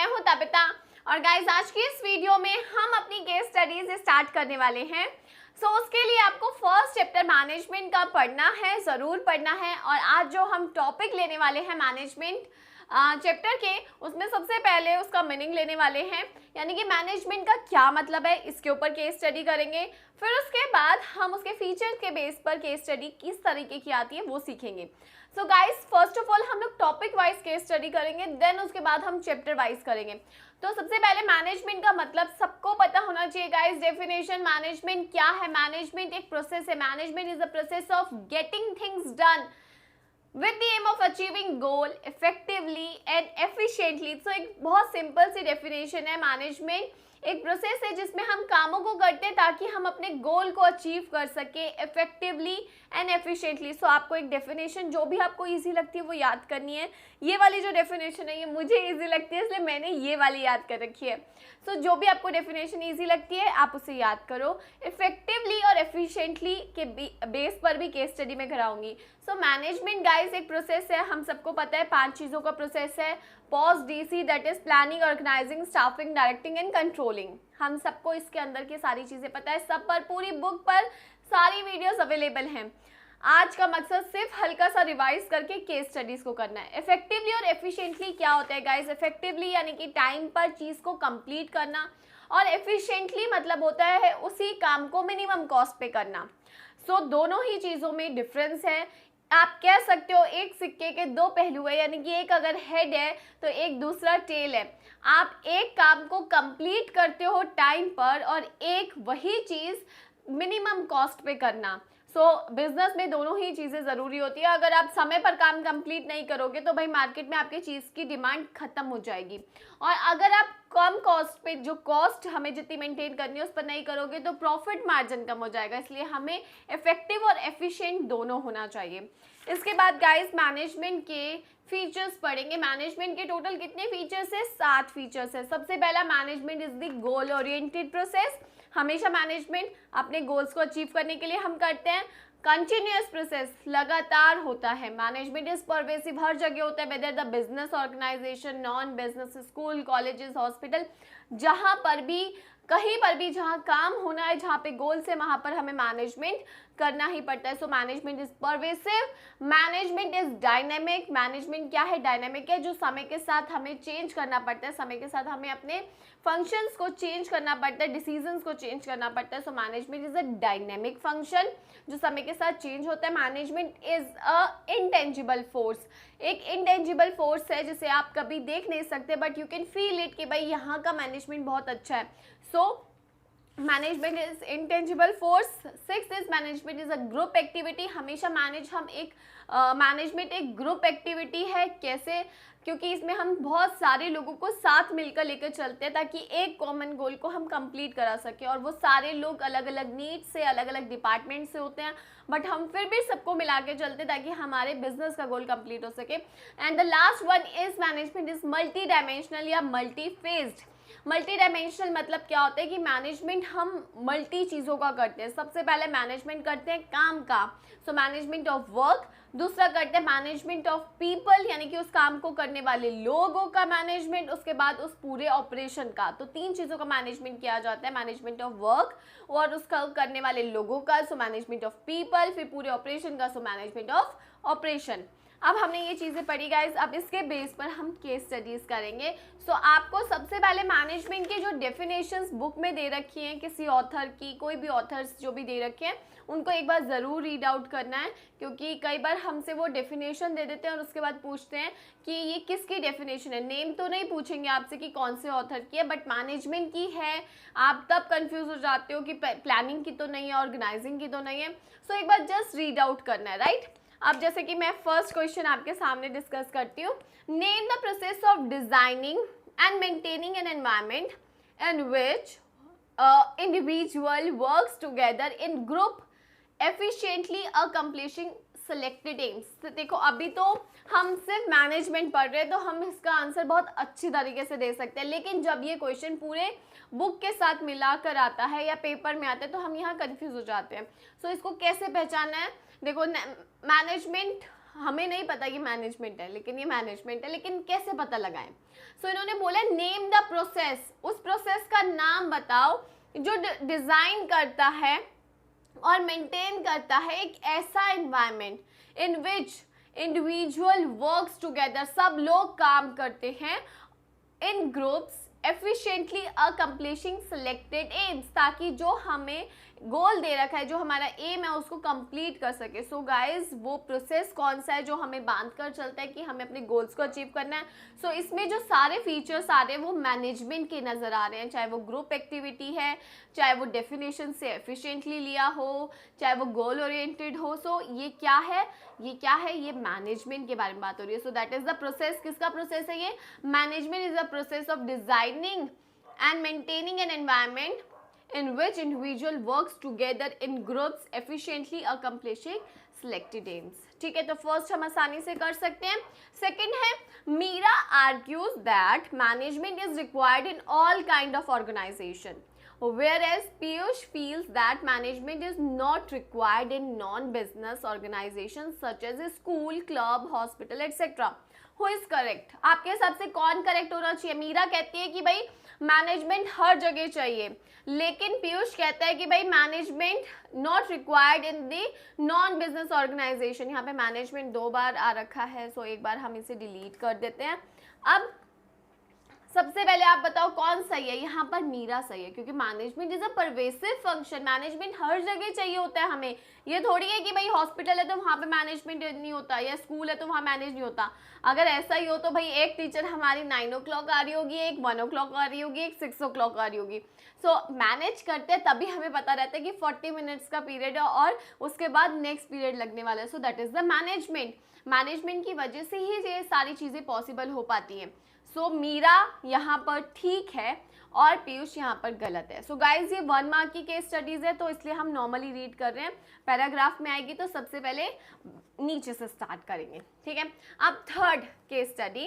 मैं हूं तपिता और गाइस आज की इस वीडियो में हम अपनी केस स्टडीज स्टार्ट करने वाले हैं। उसके लिए आपको फर्स्ट चैप्टर मैनेजमेंट का पढ़ना है, ज़रूर पढ़ना है। और आज जो हम टॉपिक लेने वाले हैं मैनेजमेंट चैप्टर के, उसमें सबसे पहले उसका मीनिंग लेने वाले हैं, यानी कि मैनेजमेंट का क्या मतलब है, इसके ऊपर केस स्टडी करेंगे। फिर उसके बाद हम उसके फीचर्स के बेस पर केस स्टडी किस तरीके की आती है वो सीखेंगे। So guys first of all हम लोग टॉपिक वाइज केस स्टडी करेंगे, देन उसके बाद हम चैप्टर वाइज करेंगे। तो सबसे पहले मैनेजमेंट का मतलब सबको पता होना चाहिए गाइस। डेफिनेशन, मैनेजमेंट क्या है? मैनेजमेंट एक प्रोसेस है। Management is the process of getting things done with the aim of achieving goal effectively and efficiently। तो एक बहुत सिंपल सी डेफिनेशन है। मैनेजमेंट एक प्रोसेस है जिसमें हम कामों को करते हैं ताकि हम अपने गोल को अचीव कर सके इफेक्टिवली एंड एफिशिएंटली। सो आपको एक डेफिनेशन जो भी आपको इजी लगती है वो याद करनी है। ये वाली जो डेफिनेशन है ये मुझे इजी लगती है, इसलिए मैंने ये वाली याद कर रखी है। सो जो भी आपको डेफिनेशन इजी लगती है आप उसे याद करो। इफेक्टिवली और एफिशिएंटली के बेस पर भी केस स्टडी में कराऊंगी। सो मैनेजमेंट गाइस एक प्रोसेस है, हम सबको पता है 5 चीज़ों का प्रोसेस है। POSDC, that is planning, organising, staffing, directing and controlling. हम सबको इसके अंदर की सारी चीज़ें पता है, सब पर पूरी बुक पर सारी वीडियोस अवेलेबल हैं। आज का मकसद सिर्फ हल्का सा रिवाइज करके केस स्टडीज को करना है। इफेक्टिवली और एफिशिएंटली क्या होता है गाइस? इफेक्टिवली यानी कि टाइम पर चीज़ को कंप्लीट करना, और एफिशिएंटली मतलब होता है उसी काम को मिनिमम कॉस्ट पे करना। दोनों ही चीज़ों में डिफरेंस है। आप कह सकते हो एक सिक्के के 2 पहलू है, यानी कि एक अगर हेड है तो एक दूसरा टेल है। आप एक काम को कंप्लीट करते हो टाइम पर और एक वही चीज़ मिनिमम कॉस्ट पे करना। बिजनेस में दोनों ही चीज़ें ज़रूरी होती है। अगर आप समय पर काम कंप्लीट नहीं करोगे तो भाई मार्केट में आपकी चीज़ की डिमांड ख़त्म हो जाएगी। और अगर आप कम कॉस्ट पे, जो कॉस्ट हमें जितनी मेंटेन करनी है उस पर नहीं करोगे तो प्रॉफिट मार्जिन कम हो जाएगा। इसलिए हमें इफेक्टिव और एफिशिएंट दोनों होना चाहिए। इसके बाद गाइस मैनेजमेंट के फीचर्स पढ़ेंगे। मैनेजमेंट के टोटल कितने फीचर्स है? 7 फीचर्स है। सबसे पहला, management is the goal oriented process. हमेशा मैनेजमेंट अपने गोल्स को अचीव करने के लिए हम करते हैं। कंटिन्यूअस प्रोसेस, लगातार होता है। मैनेजमेंट इज परवेसिव, हर जगह होता है, whether the business organisation, non business, school, colleges, hospital, जहाँ पर भी, कहीं पर भी जहाँ काम होना है, जहाँ पे गोल्स है, वहाँ पर हमें मैनेजमेंट करना ही पड़ता है। Management is pervasive. Management is dynamic. Management क्या है? डायनेमिक है, जो समय के साथ हमें चेंज करना पड़ता है। समय के साथ हमें अपने फंक्शंस को चेंज करना पड़ता है, डिसीजंस को चेंज करना पड़ता है। Management is a dynamic function जो समय के साथ चेंज होता है। Management is a intangible force. एक इंटेंजिबल फोर्स है जिसे आप कभी देख नहीं सकते, but you can feel it कि भाई यहाँ का मैनेजमेंट बहुत अच्छा है। Management is intangible force. 6 is management is a group activity. हमेशा मैनेजमेंट एक ग्रुप एक्टिविटी है। कैसे? क्योंकि इसमें हम बहुत सारे लोगों को साथ मिलकर लेकर चलते हैं ताकि एक कॉमन गोल को हम कंप्लीट करा सकें। और वो सारे लोग अलग अलग नीड से, अलग अलग डिपार्टमेंट से होते हैं, बट हम फिर भी सबको मिला के चलते हैं ताकि हमारे बिजनेस का गोल कंप्लीट हो सके। And the last one is management is multi dimensional या मल्टी फेज्ड। मल्टी डायमेंशनल मतलब क्या होता है कि मैनेजमेंट हम मल्टी चीज़ों का करते हैं। सबसे पहले मैनेजमेंट करते हैं काम का, मैनेजमेंट ऑफ वर्क। दूसरा करते हैं मैनेजमेंट ऑफ पीपल, यानी कि उस काम को करने वाले लोगों का मैनेजमेंट। उसके बाद उस पूरे ऑपरेशन का। तो 3 चीज़ों का मैनेजमेंट किया जाता है, मैनेजमेंट ऑफ वर्क और उसका करने वाले लोगों का, मैनेजमेंट ऑफ पीपल, फिर पूरे ऑपरेशन का, मैनेजमेंट ऑफ ऑपरेशन। अब हमने ये चीज़ें पढ़ी गाइज, अब इसके बेस पर हम केस स्टडीज़ करेंगे। आपको सबसे पहले मैनेजमेंट के जो डेफिनेशंस बुक में दे रखी हैं किसी ऑथर की, कोई भी ऑथर्स जो भी दे रखे हैं उनको एक बार ज़रूर रीड आउट करना है, क्योंकि कई बार हमसे वो डेफिनेशन दे देते हैं और उसके बाद पूछते हैं कि ये किसकी डेफिनेशन है। नेम तो नहीं पूछेंगे आपसे कि कौन से ऑथर की है, बट मैनेजमेंट की है। आप तब कंफ्यूज हो जाते हो कि प्लानिंग की तो नहीं है, ऑर्गेनाइजिंग की तो नहीं है। एक बार जस्ट रीड आउट करना है, राइट। अब जैसे कि मैं फर्स्ट क्वेश्चन आपके सामने डिस्कस करती हूँ। Name the process of designing and maintaining an environment in which individual works together in group efficiently accomplishing selected aims. देखो अभी तो हम सिर्फ मैनेजमेंट पढ़ रहे हैं तो हम इसका आंसर बहुत अच्छी तरीके से दे सकते हैं, लेकिन जब ये क्वेश्चन पूरे बुक के साथ मिलाकर आता है या पेपर में आता है तो हम यहाँ कंफ्यूज हो जाते हैं। इसको कैसे पहचानना है? देखो मैनेजमेंट हमें नहीं पता कि मैनेजमेंट है, लेकिन ये मैनेजमेंट है, लेकिन कैसे पता लगाएं? सो इन्होंने बोला नेम द प्रोसेस, उस प्रोसेस का नाम बताओ जो डिजाइन करता है और मेंटेन करता है एक ऐसा environment in which individual works together, सब लोग काम करते हैं in groups efficiently accomplishing selected aims, ताकि जो हमें गोल दे रखा है, जो हमारा एम है उसको कंप्लीट कर सके। सो गाइज वो प्रोसेस कौन सा है जो हमें बांध कर चलता है कि हमें अपने गोल्स को अचीव करना है। सो इसमें जो सारे फीचर्स आ रहे हैं वो मैनेजमेंट के नज़र आ रहे हैं, चाहे वो ग्रुप एक्टिविटी है, चाहे वो डेफिनेशन से एफिशिएंटली लिया हो, चाहे वो गोल ओरिएंटेड हो। सो ये क्या है, ये मैनेजमेंट के बारे में बात हो रही है। So that is the process, किसका प्रोसेस है ये? Management is the process of designing and maintaining an environment in which individual works together in groups efficiently accomplishing selected aims। ठीक है, तो फर्स्ट हम आसानी से कर सकते हैं। सेकंड है Meera argues that management is required in all kind of organization, whereas Piyush feels that management is not required in non-business organizations such as a school, club, hospital, etc। Who is correct? आपके हिसाब से कौन correct होना चाहिए? मीरा कहती है कि भाई मैनेजमेंट हर जगह चाहिए, लेकिन पीयूष कहता है कि भाई management not required in the non business organisation. यहाँ पे मैनेजमेंट 2 बार आ रखा है, सो एक बार हम इसे डिलीट कर देते हैं। अब सबसे पहले आप बताओ कौन सही है? यहाँ पर मीरा सही है, क्योंकि management is a pervasive function, management हर जगह चाहिए होता है हमें। ये थोड़ी है कि भाई हॉस्पिटल है तो वहाँ पे मैनेजमेंट नहीं होता, या स्कूल है तो वहाँ मैनेज नहीं होता। अगर ऐसा ही हो तो भाई एक टीचर हमारी 9 o'clock आ रही होगी, एक 1 o'clock आ रही होगी, एक 6 o'clock आ रही होगी। सो मैनेज करते हैं तभी हमें पता रहता है कि 40 मिनट्स का पीरियड है और उसके बाद नेक्स्ट पीरियड लगने वाला है। So that is the management. Management की वजह से ही ये सारी चीज़ें पॉसिबल हो पाती हैं। सो मीरा यहाँ पर ठीक है और पीयूष यहाँ पर गलत है। सो गाइज ये 1 मार्क की केस स्टडीज है, तो इसलिए हम नॉर्मली रीड कर रहे हैं। पैराग्राफ में आएगी तो सबसे पहले नीचे से स्टार्ट करेंगे, ठीक है। अब third case study,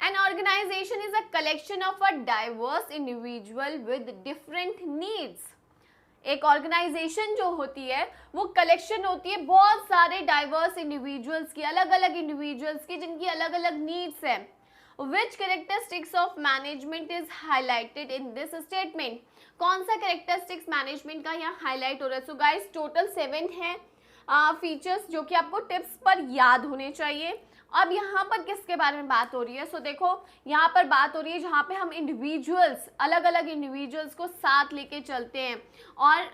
an organisation is a collection of a diverse individual with different needs. एक ऑर्गेनाइजेशन जो होती है वो कलेक्शन होती है बहुत सारे डाइवर्स इंडिविजुअल्स की, अलग अलग इंडिविजुअल्स की, जिनकी अलग अलग नीड्स हैं। Which characteristics of management is highlighted in this statement? कौन सा characteristics management का यहाँ highlight हो रहा है? So guys total 7 है फीचर्स जो कि आपको टिप्स पर याद होने चाहिए। अब यहाँ पर किसके बारे में बात हो रही है? सो देखो यहाँ पर बात हो रही है जहाँ पे हम इंडिविजुअल्स, अलग अलग इंडिविजुअल्स को साथ लेके चलते हैं और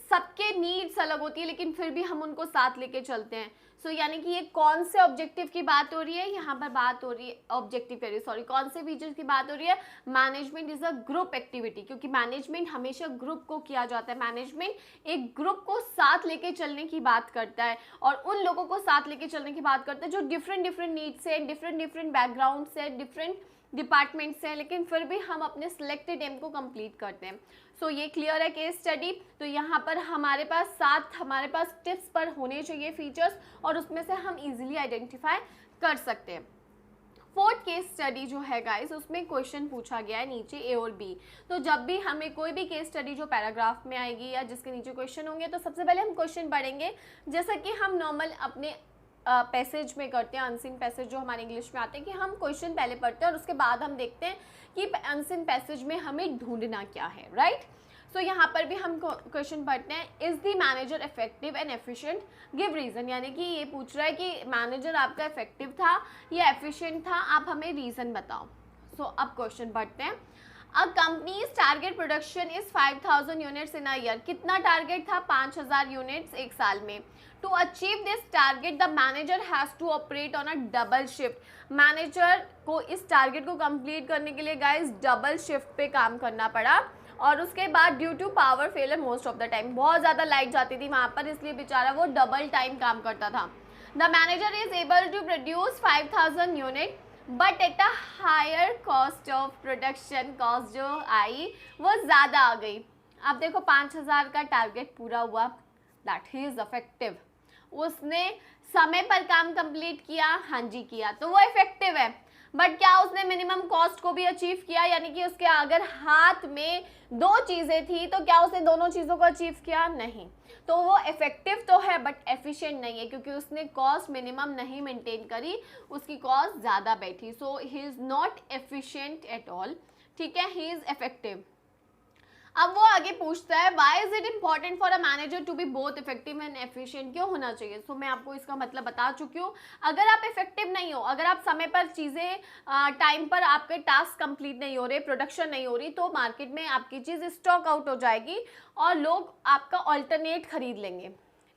सबके नीड्स अलग होती है, लेकिन फिर भी हम उनको साथ लेके चलते हैं। सो यानी कि ये कौन से ऑब्जेक्टिव की बात हो रही है? यहाँ पर बात हो रही है ऑब्जेक्टिव कह रही है, सॉरी, कौन से फीचर्स की बात हो रही है? Management is a group activity, क्योंकि मैनेजमेंट हमेशा ग्रुप को किया जाता है। मैनेजमेंट एक ग्रुप को साथ लेके चलने की बात करता है और उन लोगों को साथ लेके चलने की बात करता है जो डिफरेंट नीड्स है, डिफरेंट बैकग्राउंड से, डिफरेंट डिपार्टमेंट से, लेकिन फिर भी हम अपने सिलेक्टेड एम को कंप्लीट करते हैं। सो ये क्लियर है केस स्टडी। तो यहाँ पर हमारे पास 7 टिप्स पर होने चाहिए फीचर्स और उसमें से हम इजीली आइडेंटिफाई कर सकते हैं। फोर्थ केस स्टडी जो है गाइस, उसमें क्वेश्चन पूछा गया है नीचे ए और बी। तो जब भी हमें कोई भी केस स्टडी जो पैराग्राफ में आएगी या जिसके नीचे क्वेश्चन होंगे, तो सबसे पहले हम क्वेश्चन पढ़ेंगे, जैसा कि हम नॉर्मल अपने पैसेज में करते हैं। अनसीन पैसेज जो हमारे इंग्लिश में आते हैं कि हम क्वेश्चन पहले पढ़ते हैं और उसके बाद हम देखते हैं कि अनसीन पैसेज में हमें ढूंढना क्या है, राइट। सो यहाँ पर भी हम क्वेश्चन पढ़ते हैं, is the manager effective and efficient, give reason. यानी कि ये पूछ रहा है कि मैनेजर आपका इफेक्टिव था या एफिशिएंट था, आप हमें रीजन बताओ। सो अब क्वेश्चन पढ़ते हैं, a company's target production is 5000 units in a year. कितना टारगेट था? 5000 यूनिट्स एक साल में। To achieve this target the manager has to operate on a double shift. Manager को इस टारगेट को कंप्लीट करने के लिए गाइस डबल शिफ्ट पे काम करना पड़ा और उसके बाद due to power failure most of the time, बहुत ज़्यादा लाइट जाती थी वहाँ पर, इसलिए बेचारा वो डबल टाइम काम करता था। The manager is able to produce 5000 unit but at a higher cost of production. Cost जो आई वो ज़्यादा आ गई। अब देखो 5000 का टारगेट पूरा हुआ, दैट ही इज़ इफेक्टिव। उसने समय पर काम कंप्लीट किया, हाँ जी किया, तो वो इफेक्टिव है। बट क्या उसने मिनिमम कॉस्ट को भी अचीव किया, यानी कि उसके अगर हाथ में दो चीजें थी तो क्या उसने दोनों चीजों को अचीव किया? नहीं। तो वो इफेक्टिव तो है बट एफिशिएंट नहीं है, क्योंकि उसने कॉस्ट मिनिमम नहीं मेंटेन करी, उसकी कॉस्ट ज़्यादा बैठी। So he is not efficient at all, ठीक है, ही इज़ इफेक्टिव। अब वो आगे पूछता है why is it important for a manager to be both effective and efficient, क्यों होना चाहिए? सो मैं आपको इसका मतलब बता चुकी हूँ। अगर आप इफेक्टिव नहीं हो, अगर आप समय पर चीज़ें टाइम पर आपके टास्क कंप्लीट नहीं हो रहे, प्रोडक्शन नहीं हो रही, तो मार्केट में आपकी चीज़ स्टॉक आउट हो जाएगी और लोग आपका ऑल्टरनेट खरीद लेंगे,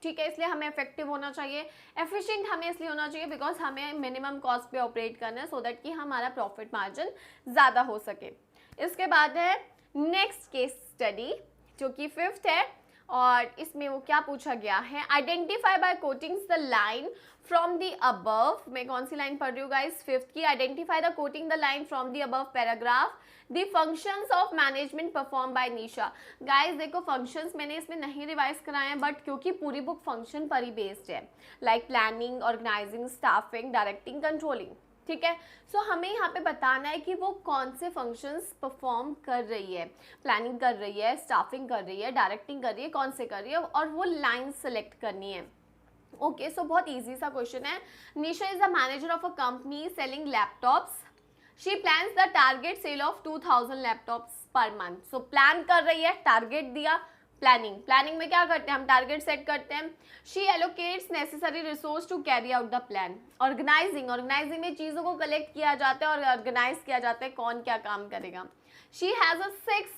ठीक है। इसलिए हमें इफेक्टिव होना चाहिए। एफिशिएंट हमें इसलिए होना चाहिए बिकॉज हमें मिनिमम कॉस्ट पे ऑपरेट करना है, सो दैट कि हमारा प्रॉफिट मार्जिन ज़्यादा हो सके। इसके बाद है नेक्स्ट केस स्टडी, जो कि 5th है, और इसमें वो क्या पूछा गया है, identify bye coating the line from the above. मैं कौन सी लाइन पढ़ रही हूँ गाइस? 5th की। Identify the coating the line from the above paragraph the functions of management perform by Nisha. Guys देखो, फंक्शंस मैंने इसमें नहीं रिवाइज कराए हैं, बट क्योंकि पूरी बुक फंक्शन पर ही बेस्ड है, like planning, organising, staffing, directing, controlling, ठीक है। सो हमें यहाँ पे बताना है कि वो कौन से फंक्शंस परफॉर्म कर रही है, प्लानिंग कर रही है, स्टाफिंग कर रही है, डायरेक्टिंग कर रही है, कौन से कर रही है, और वो लाइन सेलेक्ट करनी है। ओके, सो बहुत इजी सा क्वेश्चन है। Nisha is the manager of a company selling laptops. She plans the target sale of 2000 laptops per month. So plan कर रही है, टारगेट दिया, प्लानिंग में क्या करते हैं हम? टारगेट सेट करते हैं। She allocates necessary resource to carry out the plan. Organising में चीज़ों को कलेक्ट किया जाता है और ऑर्गेनाइज किया जाता है कौन क्या काम करेगा। She has a 6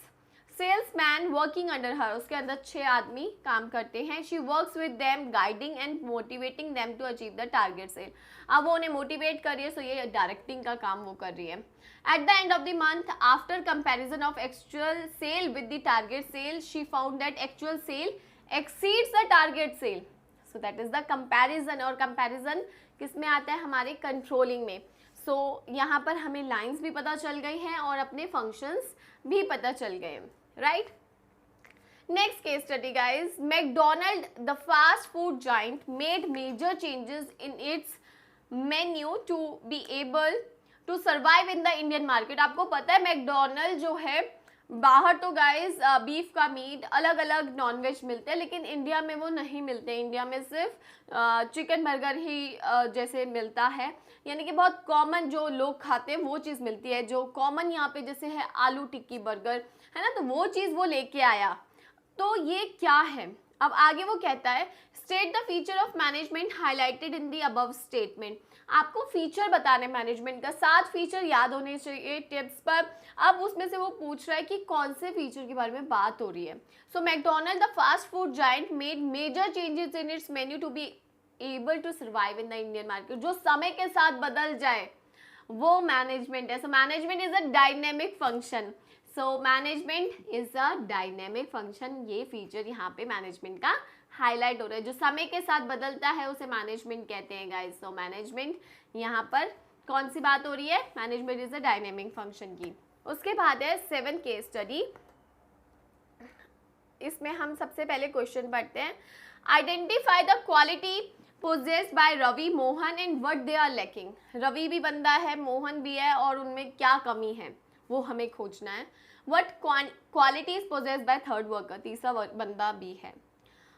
salesman working under her. उसके अंदर 6 आदमी काम करते हैं। She works with them guiding and motivating them to achieve the target sale. अब वो उन्हें मोटिवेट कर रही है, सो ये डायरेक्टिंग का काम वो कर रही है। At the end of the month, after comparison of actual sale with the target sale, she found that actual sale exceeds the target sale. So that is the comparison, और comparison किस में आता है? हमारे कंट्रोलिंग में। सो यहाँ पर हमें लाइंस भी पता चल गई हैं और अपने फंक्शंस भी पता चल गए हैं, right. Next case study guys, McDonald's, the fast food giant, made major changes in its menu to be able to survive in the Indian market. आपको पता है मैकडोनल्ड जो है, बाहर तो गाइस बीफ का मीट, अलग अलग नॉनवेज मिलते हैं, लेकिन इंडिया में वो नहीं मिलते। इंडिया में सिर्फ चिकन बर्गर ही जैसे मिलता है, यानी कि बहुत कॉमन जो लोग खाते हैं वो चीज़ मिलती है। जो कॉमन यहाँ पे जैसे है आलू टिक्की बर्गर, है ना, तो वो चीज़ वो लेके आया। तो ये क्या है? अब आगे वो कहता है state the feature of management highlighted in the above statement. आपको फीचर बताने मैनेजमेंट का, 7 फीचर याद होने चाहिए टिप्स पर। अब उसमें से वो पूछ रहा है कि कौन से फीचर के बारे में बात हो रही है। So McDonald the fast food giant made major changes in its menu to be able to survive in the Indian market. जो समय के साथ बदल जाए वो मैनेजमेंट है। So management is a dynamic function. So management is a dynamic function. ये feature यहाँ पे मैनेजमेंट का हाईलाइट हो रहा है। जो समय के साथ बदलता है उसे मैनेजमेंट कहते हैं गाइस। सो मैनेजमेंट यहाँ पर कौन सी बात हो रही है? Management is a dynamic function की। उसके बाद है 7th केस स्टडी। इसमें हम सबसे पहले क्वेश्चन पढ़ते हैं। Identify the quality possessed by Ravi, Mohan and what they are lacking. Ravi भी बंदा है, मोहन भी है, और उनमें क्या कमी है वो हमें खोजना है। What quality is possessed by third worker, तीसरा बंदा भी है।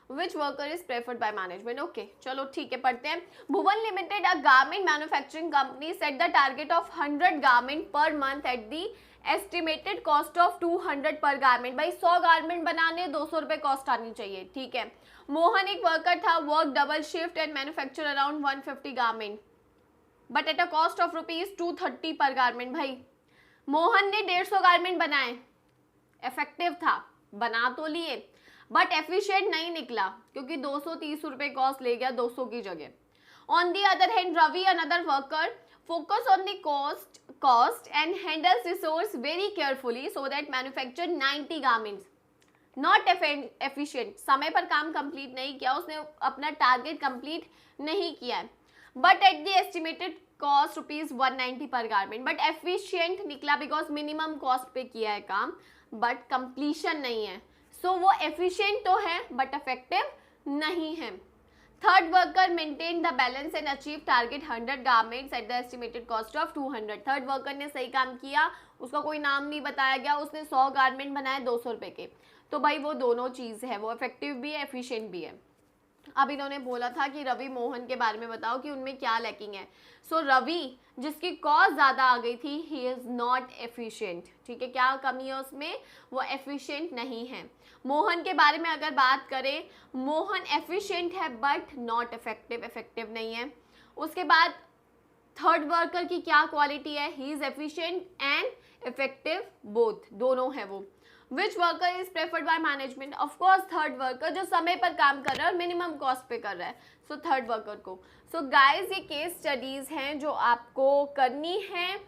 Which worker is preferred by management? Okay, चलो ठीक है, पढ़ते हैं। भुवन limited, a garment manufacturing company, set the target of 100 garment per month at the estimated cost of 200 per garment। भाई 100 गारमेंट बनाने 200 रुपये कॉस्ट आनी चाहिए, ठीक है। मोहन एक वर्कर था, work double shift and manufacture around 150 garment but at a cost of ₹230 पर गारमेंट। भाई मोहन ने 150 गारमेंट बनाए, इफेक्टिव था, बना तो लिए, बट एफिशिएंट नहीं निकला क्योंकि 230 रुपये कॉस्ट ले गया 200 की जगह। On the other hand Ravi another worker focus on the cost and handles resource very carefully so that manufacture 90 garments. Not efficient, समय पर काम कंप्लीट नहीं किया, उसने अपना टारगेट कंप्लीट नहीं किया है, but at the estimated cost ₹190 पर गारमेंट। बट एफिशिएंट निकला बिकॉज मिनिमम कॉस्ट पे किया है काम, बट कंप्लीशन नहीं है। सो वो एफिशिएंट तो है बट इफेक्टिव नहीं है। Third worker maintain the balance and achieve target 100 garments at the estimated cost of 200। Third worker ने सही काम किया, उसका कोई नाम नहीं बताया गया, उसने 100 गारमेंट बनाए 200 रुपए के, तो भाई वो दोनों चीज़ है, वो इफेक्टिव भी है, एफिशिएंट भी है। अब इन्होंने बोला था कि रवि मोहन के बारे में बताओ कि उनमें क्या लैकिंग है। सो रवि जिसकी कॉस्ट ज़्यादा आ गई थी, ही इज़ नॉट एफिशिएंट, ठीक है, क्या कमी है उसमें, वो एफिशिएंट नहीं है। मोहन के बारे में अगर बात करें, मोहन एफिशिएंट है बट नॉट इफेक्टिव, इफेक्टिव नहीं है। उसके बाद थर्ड वर्कर की क्या क्वालिटी है, he is efficient and effective both, दोनों है वो। Which worker is preferred by management, of course third worker जो समय पर काम कर रहा है और मिनिमम कॉस्ट पे कर रहा है, सो थर्ड वर्कर को। सो गाइज ये केस स्टडीज़ हैं जो आपको करनी है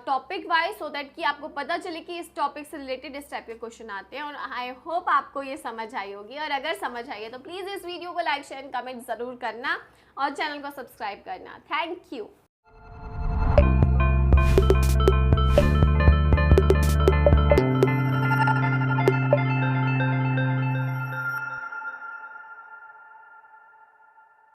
टॉपिक वाइज, सो दैट कि आपको पता चले कि इस टॉपिक से रिलेटेड इस टाइप के क्वेश्चन आते हैं। और आई होप आपको ये समझ आई होगी, और अगर समझ आई है तो प्लीज़ इस वीडियो को लाइक शेयर कमेंट ज़रूर करना और चैनल को सब्सक्राइब करना। Thank you.